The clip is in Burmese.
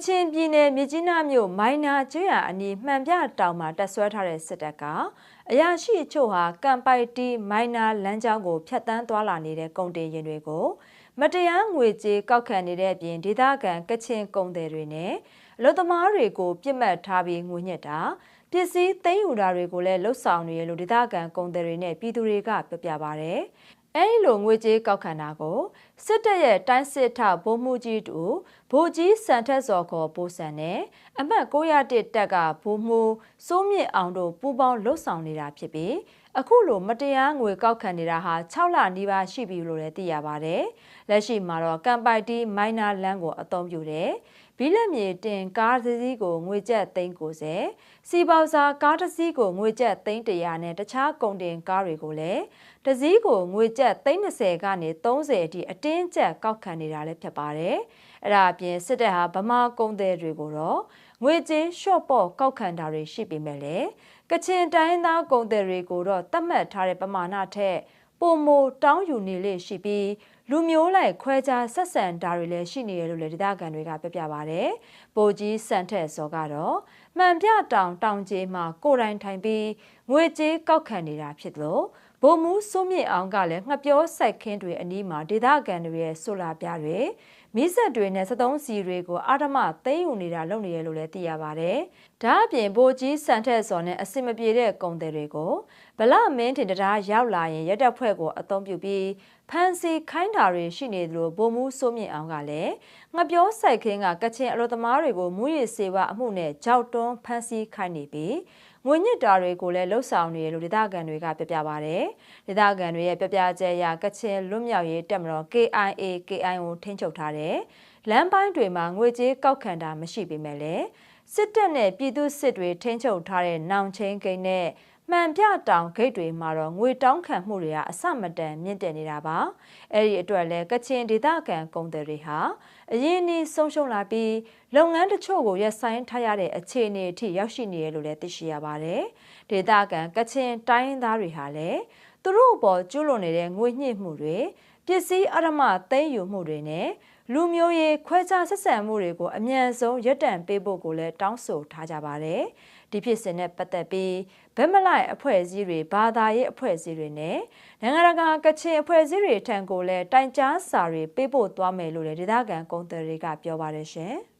ချင်ပြည်နယ်မြစ်ကြီးနားမြို့မိုင်းနာကျွရအနီးမှန်ပြတောင်မှာတက်ဆွဲထားတဲ့စစ်တပ်ကအရာရှိအချို့ဟာကမ်ပိုက်တီမိုင်းနာလမ်းကြောင်းကိုဖျက်ဆီးသွားလာနေတဲ့ကုန်တင်ယာဉ်တွေကိုမတရားငွေကြေးကောက်ခံနေတဲ့အပြင်ဒေသခံကချင်ကုန်သည်တွေနဲ့အလုပ်သမားတွေကိုပြစ်မှတ်ထားပြီးငွေညှစ်တာပစ္စည်းသိမ်းယူတာတွေကိုလည်းလှုပ်ဆောင်နေရလို့ဒေသခံကုန်သည်တွေနဲ့ပြည်သူတွေကပြောပြပါရယ်အဲဒီလိုငွေကြေးကောက်ခံတာကိုစစ်တပ်ရဲ့တိုင်းစစ်ထဗိုလ်မှူးကြီးတူဗိုလ်ကြီးစံထက်စော်ခေါ်ပိုးဆန်နဲ့အမှတ်901တပ်ကဗိုလ်မှူးစိုးမြင့်အောင်တို့ပူးပေါင်းလှုပ်ဆောင်နေတာဖြစ်ပြီးအခုလိုမတရားငွေကောက်ခံနေတာဟာ6လနီးပါးရှိပြီလို့လည်းသိရပါတယ်။လက်ရှိမှာတော့ကမ်ပိုက်တီမိုင်းနာလမ်းကိုအသုံးပြုတယ်။ဘီလက်မြေတင်ကားတစ်စီးကိုငွေကျပ်390စီပေါစာကားတစ်စီးကိုငွေကျပ်300နဲ့တခြားကုန်တင်ကားတွေကိုလည်းတစ်စီးကိုငွေကျပ်30ကနေ30အထိအတင်းကျပ်ကောက်ခံနေတာလည်းဖြစ်ပါတယ်။အဲ့ဒါအပြင်စစ်တပ်ဟာဗမာကုန်သည်တွေကိုတော့ငွေကြေးရှော့ပေါ့ကောက်ခံတာတွေရှိပေမဲ့လည်းကချင်တိုင်းသားကုန်သည်တွေကိုတော့သတ်မှတ်ထားတဲ့ပမာဏထက်ပိုမိုတောင်းယူနေလေရှိပြီးလူမျိုးလိုက်ခွဲခြားဆက်ဆံတာတွေလည်းရှိနေရလို့လည်းဒေသခံတွေကပြောပြပါဗျ။ဗိုလ်ကြီးစံထက်စောကတော့မှန်ပြတောင်ကျေးမှာကိုယ်တိုင်ထိုင်ပြီးငွေကြေးကောက်ခံနေတာဖြစ်လို့ဗိုလ်မှူးစိုးမြင့်အောင်ကလည်းငှက်ပြောစိုက်ခင်းတွေအနီးမှာဒေသခံတွေရဲ့ဆိုလာပြားတွေမီးစက်တွေနဲ့73စီတွေကိုအာဓမသိမ်းယူနေတာလုပ်နေရလို့လည်းသိရပါတယ်။ဒါအပြင်ဗိုလ်ကြီးစံထက်စော်နဲ့အစင်မပြေတဲ့ကုန်သည်တွေကိုဗလမင်းတင်တရားရောက်လာရင်ရက်တပ်ဖွဲ့ကိုအသုံးပြုပြီးဖမ်းဆီးခိုင်းတာတွေရှိနေသလိုဗိုလ်မှူးစိုးမြင့်အောင်ကလည်းငှက်ပြောစိုက်ခင်းကကချင်အလို့သမားတွေကိုမူရည်စေဝါအမှုနဲ့ကြောက်တွန်းဖမ်းဆီးခိုင်းနေပြီးငွေညစ်တာတွေကိုလည်းလှုပ်ဆောင်နေရလို့ဒေသခံတွေကပြောပြပါဗျ။ဒေသခံတွေရဲ့ပြောပြချက်အရကချင်လွတ်မြောက်ရေးတပ်မတော် KIO ထိန်းချုပ်ထားတဲ့လမ်းပိုင်းတွေမှာငွေကြေးကောက်ခံတာမရှိပေမဲ့လည်းစစ်တပ်နဲ့ပြည်သူစစ်တွေထိန်းချုပ်ထားတဲ့နောင်ချင်းဂိတ်နဲ့မှန်ပြတောင်ဂိတ်တွေမှာတော့ငွေတောင်းခံမှုတွေကအစမတန်မြင့်တက်နေတာပါအဲ့ဒီအတွက်လဲကချင်ဒေသခံကုန်သည်တွေဟာအရင်နီးဆုံးရှုံးလာပြီးလုပ်ငန်းတချို့ကိုရပ်ဆိုင်းထားရတဲ့အခြေအနေအထိရောက်ရှိနေရလို့လည်းသိရှိရပါတယ်ဒေသခံကချင်တိုင်းသားတွေဟာလည်းသူတို့အပေါ်ကျူးလွန်နေတဲ့ငွေညှစ်မှုတွေပစ္စည်းအဓမ္မသိမ်းယူမှုတွေနဲ့လူမျိုးရေးခွဲခြားဆက်ဆံမှုတွေကိုအမြန်ဆုံးရပ်တန့်ပေးဖို့ကိုလည်းတောင်းဆိုထားကြပါတယ်။ဒီဖြစ်စဉ်နဲ့ပတ်သက်ပြီးဗက်မလိုက်အဖွဲ့အစည်းတွေဘာသာရေးအဖွဲ့အစည်းတွေနဲ့နိုင်ငံတကာကချင်အဖွဲ့အစည်းတွေထံကိုလည်းတိုင်ကြားစာတွေပေးပို့သွားမယ်လို့လည်းဒေသခံကုန်သည်တွေကပြောပါတယ်ရှင်။